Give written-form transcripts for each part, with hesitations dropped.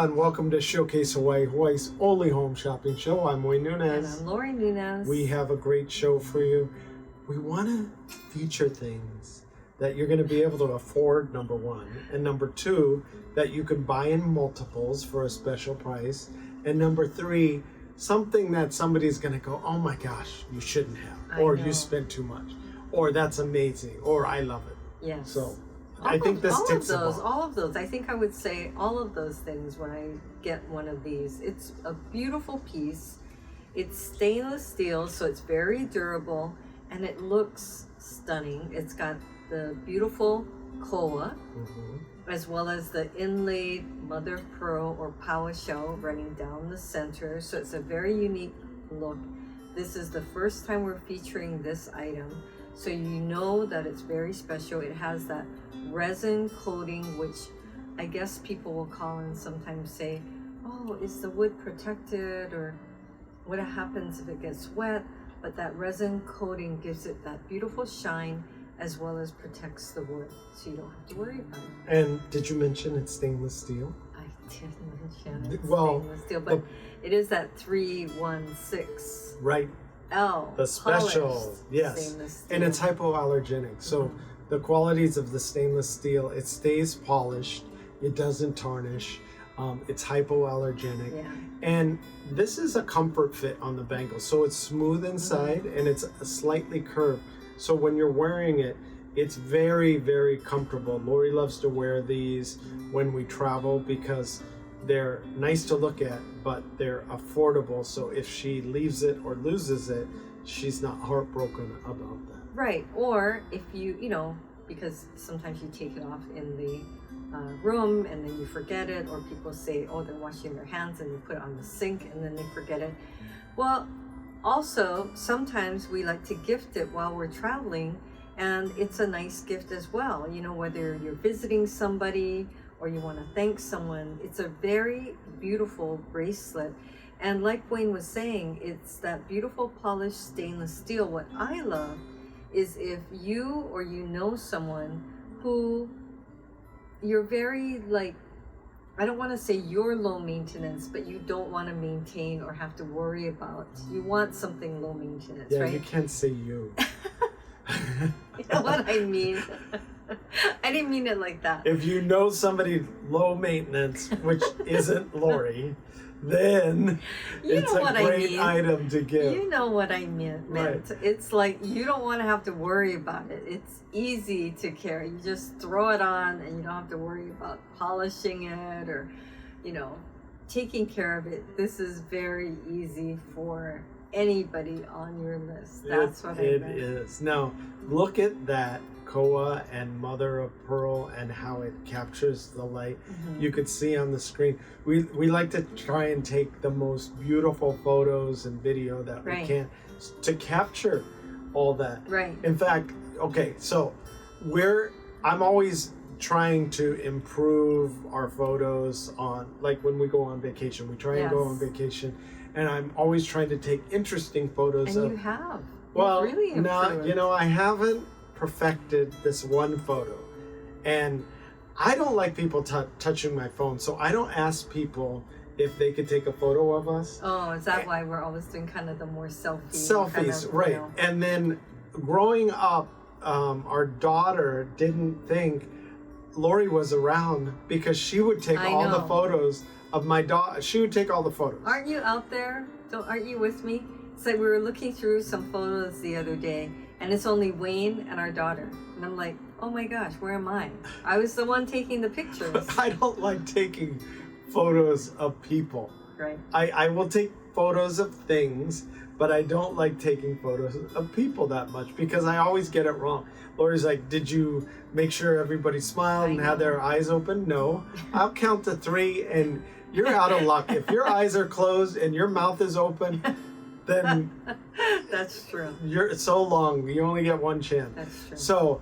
Aloha and welcome to Showcase Hawaii, Hawaii's only home shopping show. I'm Wayne And Nunez. I'm Lori Nunez. We have a great show for you. We want to feature things that you're going to be able to afford, number one. And number two, that you can buy in multiples for a special price. And number three, something that somebody's going to go, oh my gosh, you shouldn't have. Or you spent too much. Or that's amazing. Or I love it. Yes. So I think this ticks the box. All of those. I think I would say all of those things when I get one of these. It's a beautiful piece. It's stainless steel, so it's very durable, and it looks stunning. It's got the beautiful koa, as well as the inlaid mother of pearl or power shell running down the center. So it's a very unique look. This is the first time we're featuring this item. So you know that it's very special. It has that resin coating, which I guess people will call and sometimes say, oh, is the wood protected, or what happens if it gets wet? But that resin coating gives it that beautiful shine as well as protects the wood, so you don't have to worry about it. And did you mention it's stainless steel? I did mention it's stainless steel, but it is that 316. Right. The special, yes, and it's hypoallergenic. So the qualities of the stainless steel, it stays polished, it doesn't tarnish, it's hypoallergenic, and this is a comfort fit on the bangle. So it's smooth inside and it's slightly curved. So when you're wearing it, it's very, very comfortable. Lori loves to wear these when we travel because they're nice to look at, but they're affordable. So if she leaves it or loses it, she's not heartbroken about that. Right. Or if you because sometimes you take it off in the room and then you forget it, or people say, oh, they're washing their hands and you put it on the sink and then they forget it. Well, also, sometimes we like to gift it while we're traveling, and it's a nice gift as well. Whether you're visiting somebody or you want to thank someone, it's a very beautiful bracelet. And like Wayne was saying, it's that beautiful polished stainless steel. What I love is if you or someone who you're very I don't want to say you're low maintenance, but you don't want to maintain or have to worry about. You want something low maintenance, right? Yeah, you can't say you. You know what I mean? I didn't mean it like that. If you know somebody low maintenance, which isn't Lori, then it's a great item to give. You know what I meant. Right. It's like you don't want to have to worry about it. It's easy to carry. You just throw it on and you don't have to worry about polishing it or, taking care of it. This is very easy for anybody on your list. That's what I meant. It is. Now, look at that koa and mother of pearl and how it captures the light. You could see on the screen. We like to try and take the most beautiful photos and video that we can to capture all that. Right. In fact, okay, so I'm always trying to improve our photos on, like when we go on vacation. We try and go on vacation, and I'm always trying to take interesting photos. And you have. Well, really I haven't perfected this one photo, and I don't like people touching my phone, so I don't ask people if they could take a photo of us. Oh, is that why we're always doing kind of the more selfies, right? And then growing up, our daughter didn't think Lori was around because she would take all the photos of my daughter. She would take all the photos. Aren't you out there? Aren't you with me? It's like we were looking through some photos the other day, and it's only Wayne and our daughter. And I'm like, oh my gosh, where am I? I was the one taking the pictures. I don't like taking photos of people. Right. I will take photos of things, but I don't like taking photos of people that much because I always get it wrong. Lori's like, did you make sure everybody smiled and had their eyes open? No. I'll count to 3 and you're out of luck. If your eyes are closed and your mouth is open, then that's true. You're so long. You only get one chance. That's true. So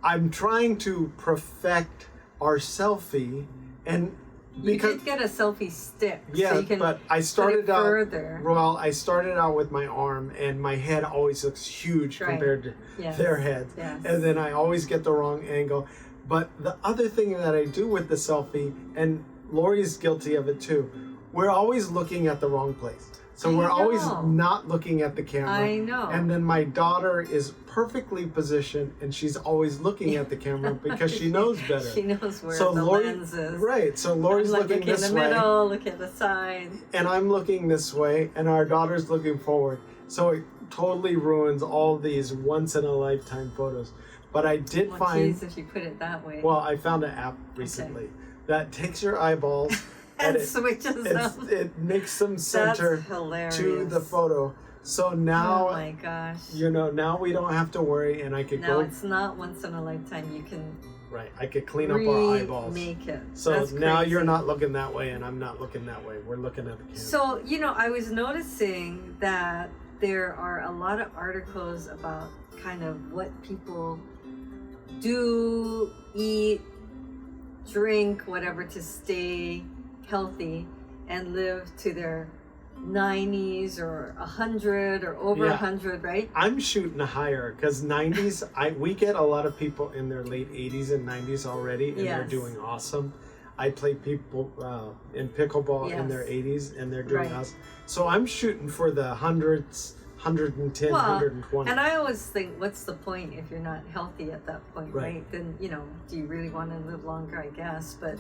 I'm trying to perfect our selfie, and you did get a selfie stick. Yeah, so you can but I started out further. Well, I started out with my arm, and my head always looks huge compared to their heads, and then I always get the wrong angle. But the other thing that I do with the selfie, and Lori's guilty of it too. We're always looking at the wrong place. So we're know. always not looking at the camera. I know. And then my daughter is perfectly positioned and she's always looking at the camera because she knows better. She knows where so the Lori, lens is. Right. So Lori's looking this way. Look in the middle, look at the side. And I'm looking this way and our daughter's looking forward. So it totally ruins all these once in a lifetime photos. But I did find... Geez, if you put it that way. Well, I found an app recently that takes your eyeballs and it switches them. It makes them center to the photo. So now, oh my gosh, now we don't have to worry, and I could now it's not once in a lifetime. You can I could clean up our eyeballs. Make it. So that's now crazy. you're not looking that way, and I'm not looking that way. We're looking at the camera. So I was noticing that there are a lot of articles about kind of what people do, eat, drink, whatever to stay healthy and live to their 90s or 100 or over 100, right? I'm shooting higher because 90s, we get a lot of people in their late 80s and 90s already, and they're doing awesome. I play people in pickleball in their 80s, and they're doing awesome. So I'm shooting for the hundreds, 110, 120. And I always think, what's the point if you're not healthy at that point, right? Then, do you really want to live longer, I guess? But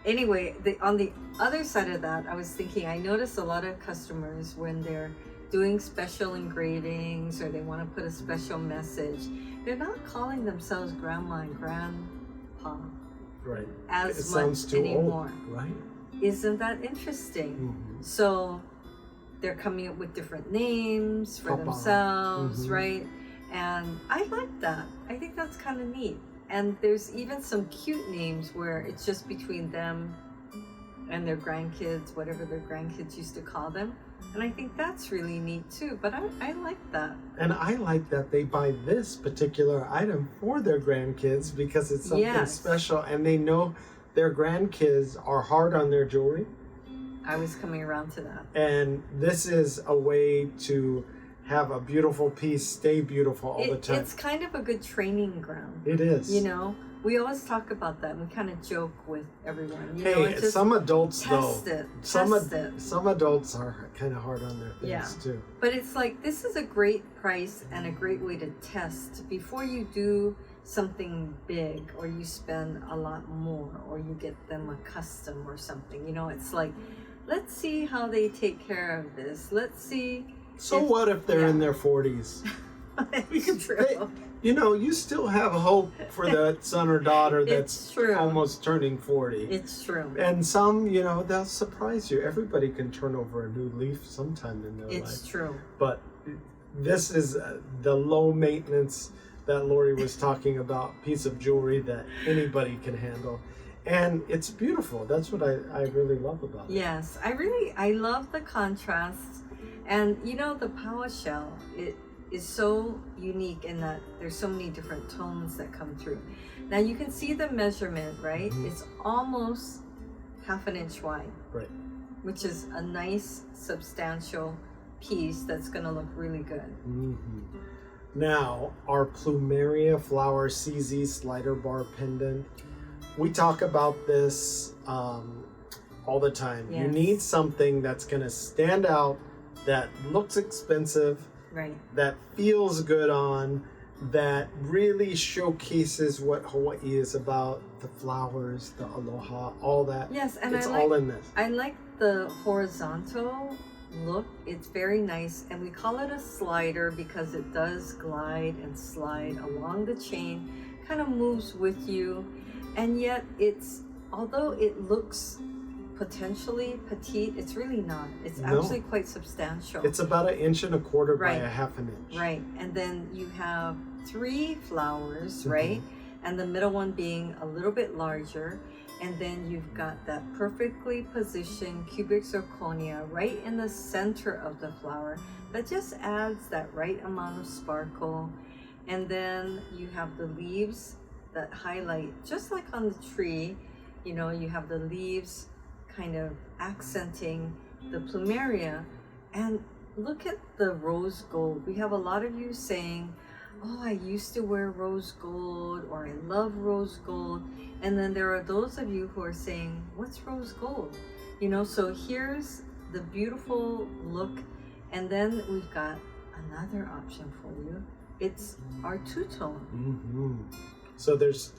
anyway, on the other side of that, I was thinking, I notice a lot of customers when they're doing special engravings or they want to put a special message, they're not calling themselves grandma and grandpa as much anymore. Old, right? Isn't that interesting? So they're coming up with different names for themselves, right? And I like that. I think that's kind of neat. And there's even some cute names where it's just between them and their grandkids, whatever their grandkids used to call them. And I think that's really neat too. But I like that. And I like that they buy this particular item for their grandkids because it's something special, and they know their grandkids are hard on their jewelry. I was coming around to that. And this is a way to have a beautiful piece stay beautiful all the time. It's kind of a good training ground. It is. We always talk about that. We kind of joke with everyone. Some adults test though. It. Some adults are kind of hard on their things too. But it's like, this is a great price and a great way to test before you do something big or you spend a lot more or you get them a custom or something. It's like, let's see how they take care of this. Let's see. So what if they're in their 40s? It's true. You still have hope for that son or daughter that's almost turning 40. It's true. And some, they'll surprise you. Everybody can turn over a new leaf sometime in their life. It's true. But this is the low maintenance that Lori was talking about, piece of jewelry that anybody can handle. And it's beautiful. That's what I really love about it. Yes, I love the contrasts. And the power shell, it is so unique in that there's so many different tones that come through. Now you can see the measurement, right? It's almost 1/2 inch wide. Right. Which is a nice, substantial piece that's going to look really good. Now, our Plumeria Flower CZ slider bar pendant. We talk about this all the time. Yes. You need something that's going to stand out, that looks expensive, that feels good on, that really showcases what Hawaii is about, the flowers, the aloha, all that. Yes, and it's all in this. I like the horizontal look. It's very nice, and we call it a slider because it does glide and slide along the chain, kind of moves with you, and yet although it looks potentially petite, it's really not. It's actually quite substantial. It's about 1.25 inches by 1/2 inch. Right, and then you have 3 flowers, right? And the middle one being a little bit larger. And then you've got that perfectly positioned cubic zirconia right in the center of the flower that just adds that right amount of sparkle. And then you have the leaves that highlight, just like on the tree, you have the leaves kind of accenting the plumeria. And look at the rose gold. We have a lot of you saying, oh, I used to wear rose gold, or I love rose gold. And then there are those of you who are saying, what's rose gold? You know, so here's the beautiful look. And then we've got another option for you. It's our two-tone. Mm-hmm. So there's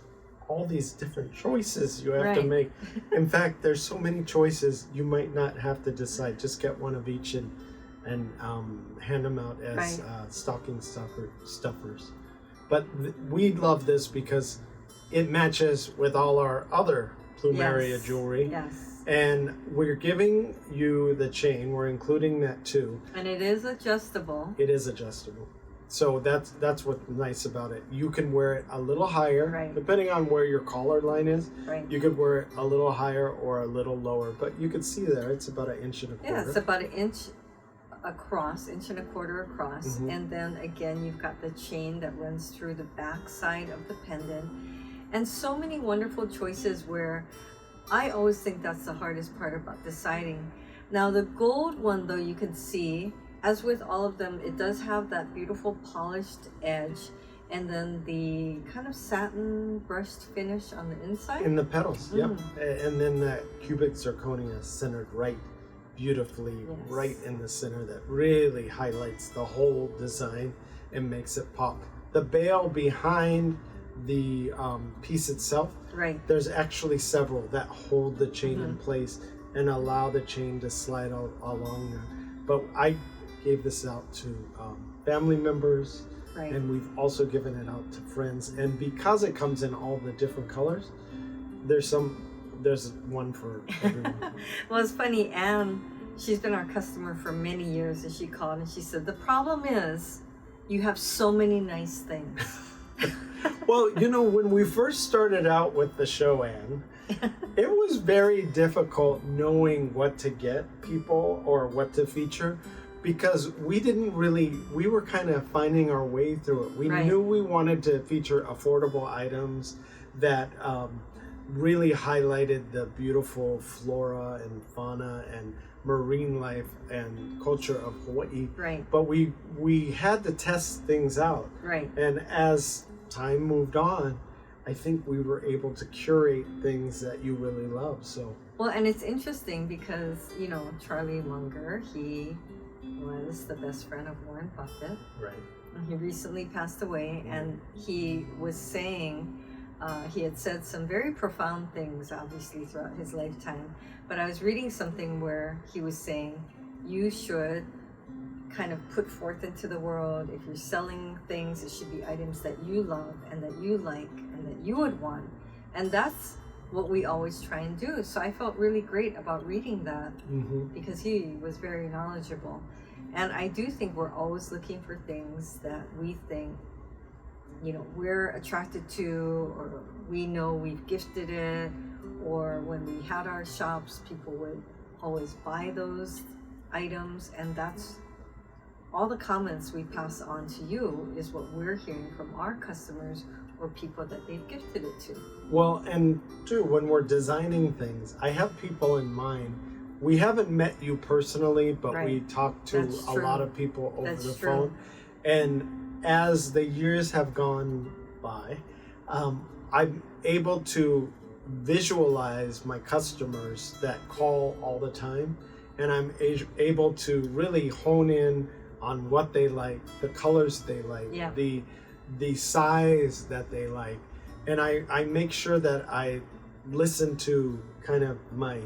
all these different choices you have to make. In fact, there's so many choices you might not have to decide. Just get one of each and hand them out as stocking stuffers. But we love this because it matches with all our other plumeria jewelry. Yes. And we're giving you the chain. We're including that too. And it is adjustable. It is adjustable. So that's what's nice about it. You can wear it a little higher, depending on where your collar line is. Right. You could wear it a little higher or a little lower, but you can see there it's about 1.25 inches. Yeah, it's about 1 inch across, 1.25 inches across, and then again you've got the chain that runs through the back side of the pendant, and so many wonderful choices where I always think that's the hardest part about deciding. Now the gold one, though, you can see, as with all of them, it does have that beautiful polished edge, and then the kind of satin brushed finish on the inside. In the petals, yep. And then that cubic zirconia centered right beautifully, right in the center, that really highlights the whole design and makes it pop. The bail behind the piece itself, there's actually several that hold the chain in place and allow the chain to slide along there. But I gave this out to family members, and we've also given it out to friends. And because it comes in all the different colors, there's one for everyone. Well, it's funny, Anne, she's been our customer for many years, and she called and she said, the problem is you have so many nice things. Well, you know, when we first started out with the show, Anne, it was very difficult knowing what to get people or what to feature, because we were kind of finding our way through it. We knew we wanted to feature affordable items that really highlighted the beautiful flora and fauna and marine life and culture of Hawaii. But we had to test things out. And as time moved on, I think we were able to curate things that you really love. So well, and it's interesting because, you know, Charlie Munger, he was the best friend of Warren Buffett. He recently passed away, and he was saying, he had said some very profound things, obviously, throughout his lifetime. But I was reading something where he was saying, you should kind of put forth into the world, if you're selling things, it should be items that you love and that you like and that you would want. And that's what we always try and do. So I felt really great about reading that, because he was very knowledgeable. And I do think we're always looking for things that we think, you know, we're attracted to, or we know we've gifted it, or when we had our shops, people would always buy those items. And that's all the comments we pass on to you is what we're hearing from our customers or people that they've gifted it to. Well, and too, when we're designing things, I have people in mind. We haven't met you personally, but we talk to a lot of people over the phone. And as the years have gone by, I'm able to visualize my customers that call all the time, and I'm able to really hone in on what they like, the colors they like, the size that they like. And I make sure that I listen to kind of my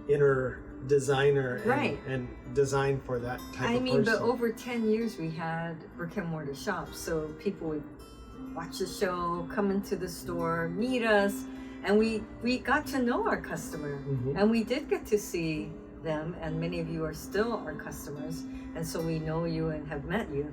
inner designer and design for that type of person. But over 10 years we had brick and mortar shops, so people would watch the show, come into the store, meet us, and we got to know our customer, and we did get to see them, and many of you are still our customers, and so we know you and have met you.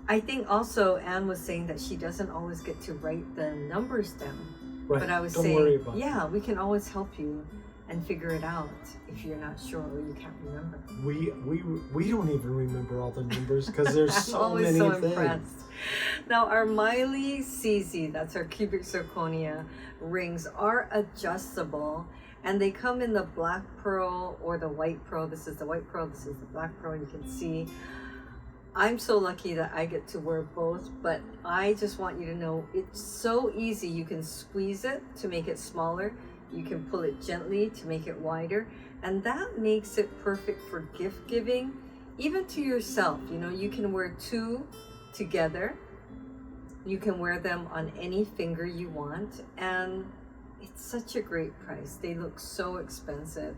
I think also Anne was saying that she doesn't always get to write the numbers down, but I was saying, we can always help you and figure it out if you're not sure or you can't remember. We don't even remember all the numbers because there's so many so things. Impressed. Now our Miley CZ, that's our cubic zirconia rings, are adjustable, and they come in the black pearl or the white pearl. This is the white pearl, this is the black pearl, you can see. I'm so lucky that I get to wear both, but I just want you to know it's so easy. You can squeeze it to make it smaller. You can pull it gently to make it wider. And that makes it perfect for gift giving, even to yourself. You know, you can wear two together. You can wear them on any finger you want. And it's such a great price. They look so expensive.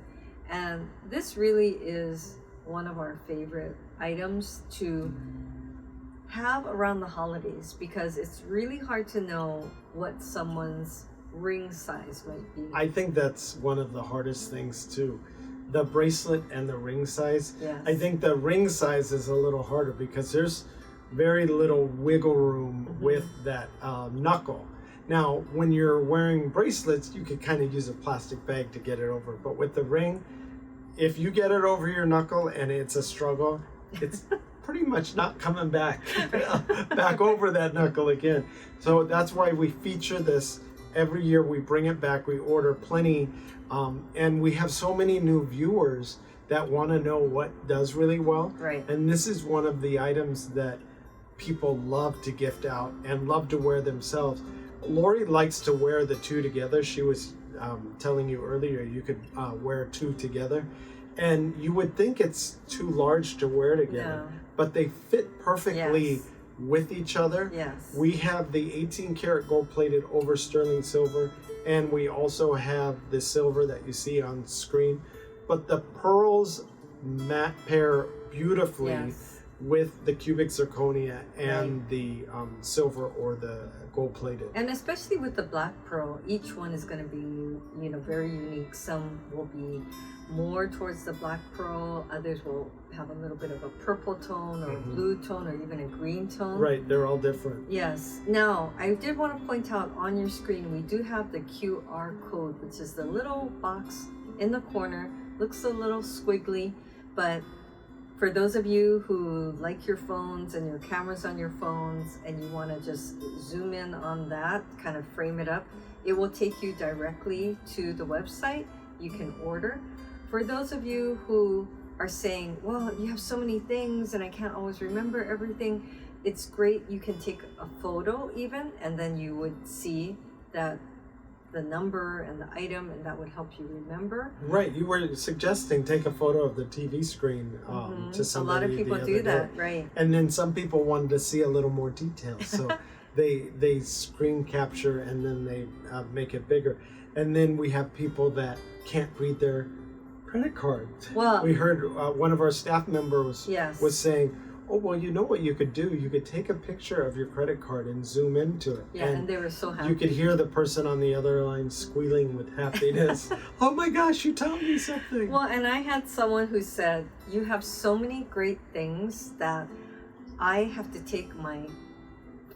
And this really is one of our favorite items to have around the holidays, because it's really hard to know what someone's ring size might be. I think that's one of the hardest things too. The bracelet and the ring size. Yes. I think the ring size is a little harder because there's very little wiggle room with that knuckle. Now, when you're wearing bracelets, you could kind of use a plastic bag to get it over. But with the ring, if you get it over your knuckle and it's a struggle, it's pretty much not coming back over that knuckle again. So that's why we feature this every year. We bring it back. We order plenty, and we have so many new viewers that want to know what does really well. Right. And this is one of the items that people love to gift out and love to wear themselves. Lori likes to wear the two together. She was telling you earlier you could wear two together, and you would think it's too large to wear together, but they fit perfectly with each other. Yes. We have the 18 karat gold plated over sterling silver, and we also have the silver that you see on screen, but the pearls matte pair beautifully with the cubic zirconia and the silver or the gold plated. And especially with the black pearl, each one is going to be, you know, very unique. Some will be more towards the black pearl, others will have a little bit of a purple tone or a blue tone or even a green tone. Right, they're all different. Yes. Now, I did want to point out on your screen, we do have the QR code, which is the little box in the corner. Looks a little squiggly, but for those of you who like your phones and your cameras on your phones and you want to just zoom in on that, kind of frame it up, it will take you directly to the website. You can order. For those of you who are saying, well, you have so many things and I can't always remember everything, it's great. You can take a photo even, and then you would see that the number and the item, and that would help you remember. Right, you were suggesting take a photo of the TV screen to somebody. A lot of people do that, right? And then some people wanted to see a little more detail, so they screen capture and then they make it bigger. And then we have people that can't read their credit card. Well, we heard one of our staff members was saying, oh, well, you know what you could do? You could take a picture of your credit card and zoom into it. Yeah, and they were so happy. You could hear the person on the other line squealing with happiness. Oh my gosh, you taught me something. Well, and I had someone who said, you have so many great things that I have to take my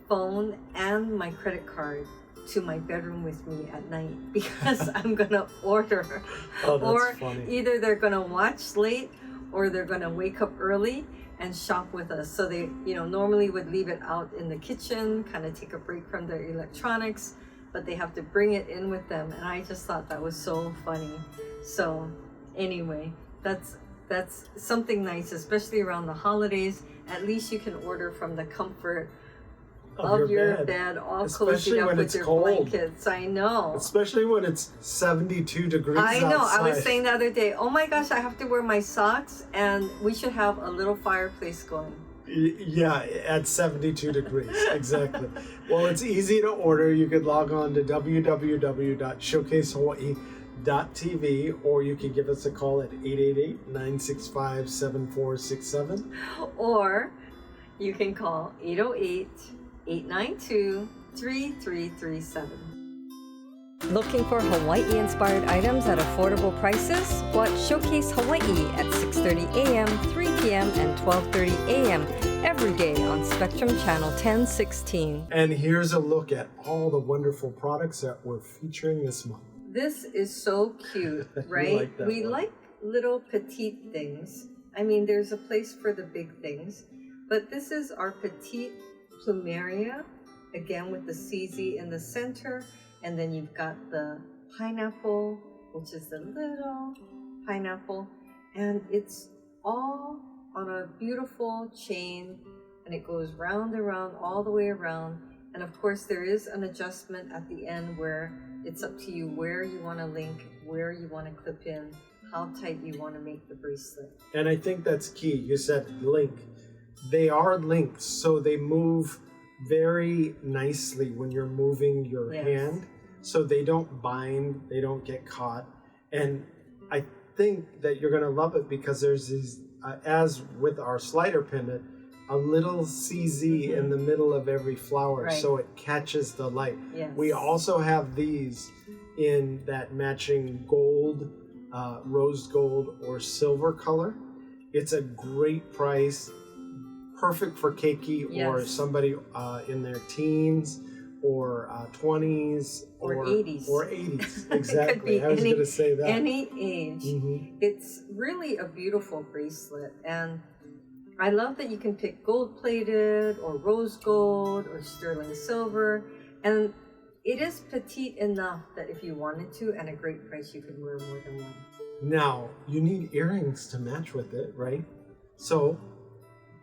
phone and my credit card to my bedroom with me at night because I'm going to order. Oh, that's or funny. Either they're going to watch late or they're going to wake up early and shop with us. So they, you know, normally would leave it out in the kitchen, kind of take a break from their electronics, but they have to bring it in with them. And I just thought that was so funny. So anyway, that's something nice, especially around the holidays. At least you can order from the comfort of your bed, all cozy up with your blankets. I know. Especially when it's 72 degrees I know. outside. I was saying the other day, oh my gosh, I have to wear my socks, and we should have a little fireplace going. Yeah, at 72 degrees, exactly. Well, it's easy to order. You could log on to www.showcasehawaii.tv, or you can give us a call at 888-965-7467. Or you can call 808-892-3337. Looking for Hawaii-inspired items at affordable prices? Watch Showcase Hawaii at 6:30 a.m., 3 p.m., and 12:30 a.m. every day on Spectrum Channel 1016. And here's a look at all the wonderful products that we're featuring this month. This is so cute, right? We like little petite things. I mean, there's a place for the big things, but this is our petite plumeria, again with the CZ in the center, and then you've got the pineapple, which is the little pineapple, and it's all on a beautiful chain, and it goes round and round all the way around. And of course, there is an adjustment at the end where it's up to you where you want to link, where you want to clip in, how tight you want to make the bracelet. And I think that's key. You said link. They are linked, so they move very nicely when you're moving your hand. So they don't bind, they don't get caught. And I think that you're going to love it because there's these, as with our slider pendant, a little CZ in the middle of every flower, so it catches the light. We also have these in that matching gold, rose gold or silver color. It's a great price, perfect for keiki or somebody in their teens or 20s or 80s. Or 80s, exactly. I was going to say that. Any age. It's really a beautiful bracelet, and I love that you can pick gold-plated or rose gold or sterling silver, and it is petite enough that if you wanted to, at a great price, you could wear more than one. Now, you need earrings to match with it, right? So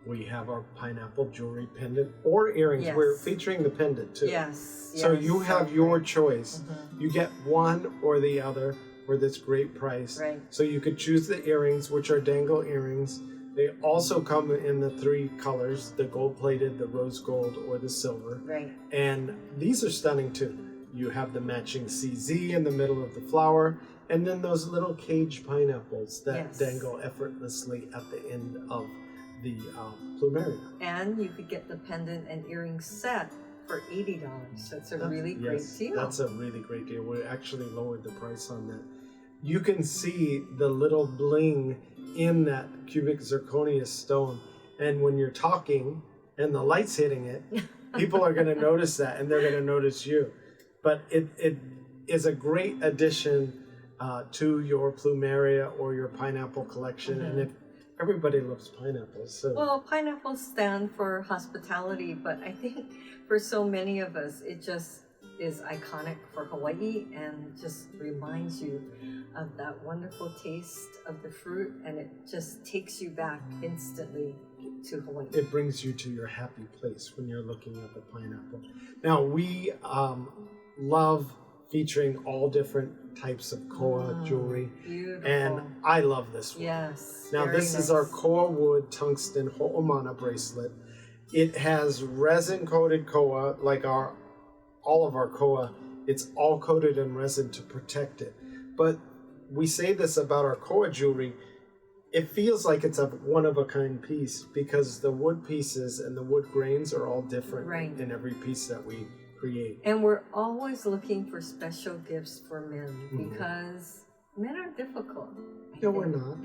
we have our pineapple jewelry pendant or earrings. We're featuring the pendant too. So you have your choice. You get one or the other for this great price. So you could choose the earrings, which are dangle earrings. They also come in the 3 colors, the gold-plated, the rose gold, or the silver. And these are stunning too. You have the matching CZ in the middle of the flower, and then those little cage pineapples that dangle effortlessly at the end of the plumeria. And you could get the pendant and earring set for $80. So it's a really great deal. That's a really great deal. We actually lowered the price on that. You can see the little bling in that cubic zirconia stone, and when you're talking and the light's hitting it, people are going to notice that, and they're going to notice you. But it is a great addition to your plumeria or your pineapple collection, and if everybody loves pineapples. So. Well, pineapples stand for hospitality, but I think for so many of us, it just is iconic for Hawaii and just reminds you of that wonderful taste of the fruit, and it just takes you back instantly to Hawaii. It brings you to your happy place when you're looking at the pineapple. Now, we love featuring all different types of koa jewelry. Beautiful. And I love this one. Now, this is our koa wood tungsten ho'omana bracelet. It has resin-coated koa, like all of our koa. It's all coated in resin to protect it. But we say this about our koa jewelry, it feels like it's a one-of-a-kind piece because the wood pieces and the wood grains are all different in every piece that we create. And we're always looking for special gifts for men because men are difficult. No, we're not.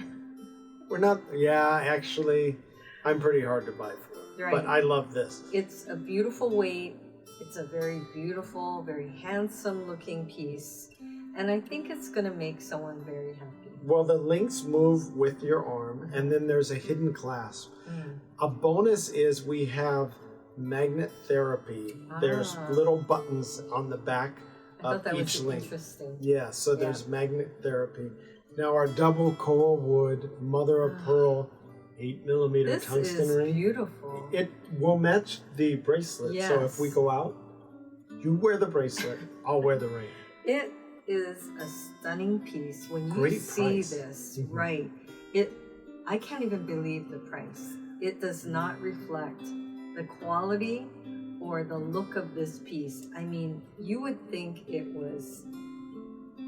We're not. Yeah, actually, I'm pretty hard to buy for. But I love this. It's a beautiful weight. It's a very beautiful, very handsome looking piece. And I think it's going to make someone very happy. Well, the links move with your arm, and then there's a hidden clasp. A bonus is we have magnet therapy. There's little buttons on the back of each link. Interesting. Yeah, so there's magnet therapy. Now our double koa wood, mother of pearl, 8mm tungsten ring. This is beautiful. It will match the bracelet. So if we go out, you wear the bracelet, I'll wear the ring. It is a stunning piece. When you see this, I can't even believe the price. It does not reflect the quality or the look of this piece. I mean, you would think it was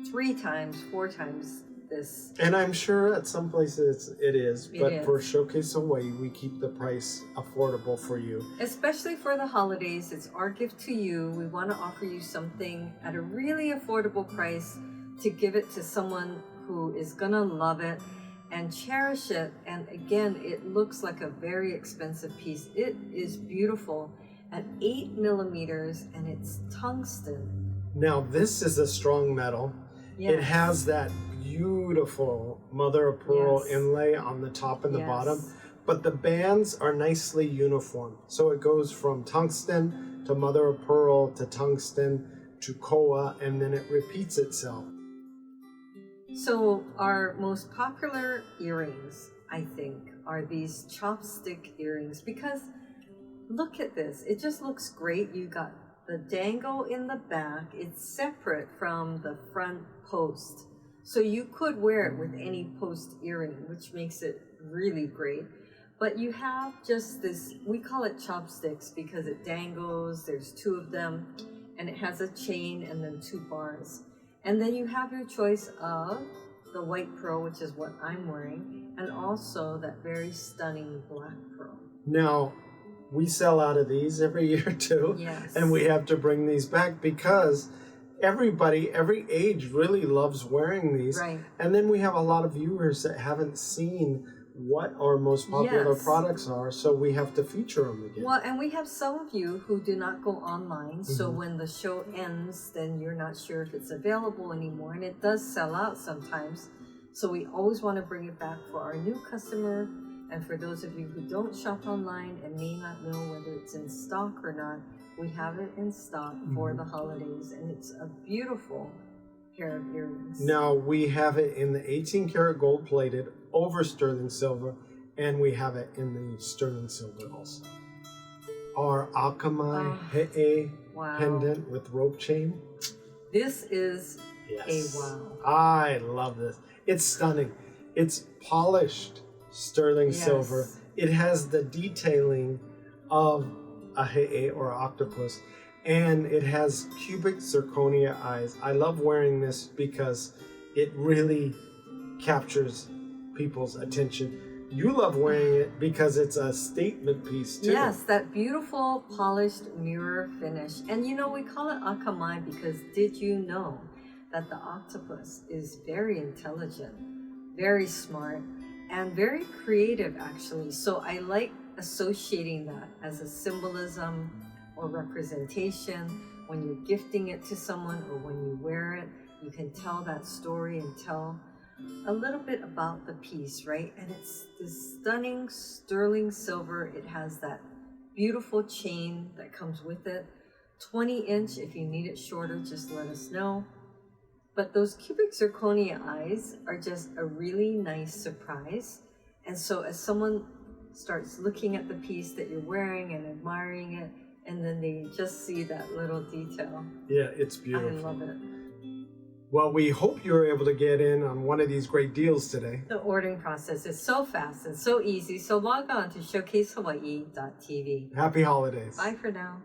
3 times, 4 times this. And I'm sure at some places it is, but for Showcase Hawaii, we keep the price affordable for you. Especially for the holidays, it's our gift to you. We want to offer you something at a really affordable price to give it to someone who is gonna love it and cherish it. And again, it looks like a very expensive piece. It is beautiful at 8mm and it's tungsten. Now this is a strong metal. It has that beautiful mother of pearl inlay on the top and the bottom, but the bands are nicely uniform. So it goes from tungsten to mother of pearl to tungsten to koa, and then it repeats itself. So our most popular earrings, I think, are these chopstick earrings, because look at this. It just looks great. You got the dangle in the back. It's separate from the front post. So you could wear it with any post earring, which makes it really great. But you have just this, we call it chopsticks because it dangles. There's two of them, and it has a chain and then two bars. And then you have your choice of the white pearl, which is what I'm wearing, and also that very stunning black pearl. Now, we sell out of these every year too. Yes. And we have to bring these back because everybody, every age really loves wearing these. Right. And then we have a lot of viewers that haven't seen what our most popular products are, so we have to feature them again. Well, and we have some of you who do not go online, so when the show ends, then you're not sure if it's available anymore, and it does sell out sometimes. So we always want to bring it back for our new customer, and for those of you who don't shop online and may not know whether it's in stock or not, we have it in stock for the holidays, and it's a beautiful pair of earrings. Now, we have it in the 18 karat gold plated over sterling silver, and we have it in the sterling silver also. Our Akamai He'e pendant with rope chain. This is a wow. I love this. It's stunning. It's polished sterling silver. It has the detailing of a He'e or an octopus, and it has cubic zirconia eyes. I love wearing this because it really captures people's attention. You love wearing it because it's a statement piece too. Yes, that beautiful polished mirror finish. And you know, we call it akamai because did you know that the octopus is very intelligent, very smart, and very creative actually. So I like associating that as a symbolism or representation. When you're gifting it to someone or when you wear it, you can tell that story and tell a little bit about the piece, right? And it's this stunning sterling silver. It has that beautiful chain that comes with it. 20-inch. If you need it shorter, just let us know. But those cubic zirconia eyes are just a really nice surprise. And so as someone starts looking at the piece that you're wearing and admiring it, and then they just see that little detail. Yeah, it's beautiful. I love it. Well, we hope you're able to get in on one of these great deals today. The ordering process is so fast and so easy, so log on to showcasehawaii.tv. Happy holidays. Bye for now.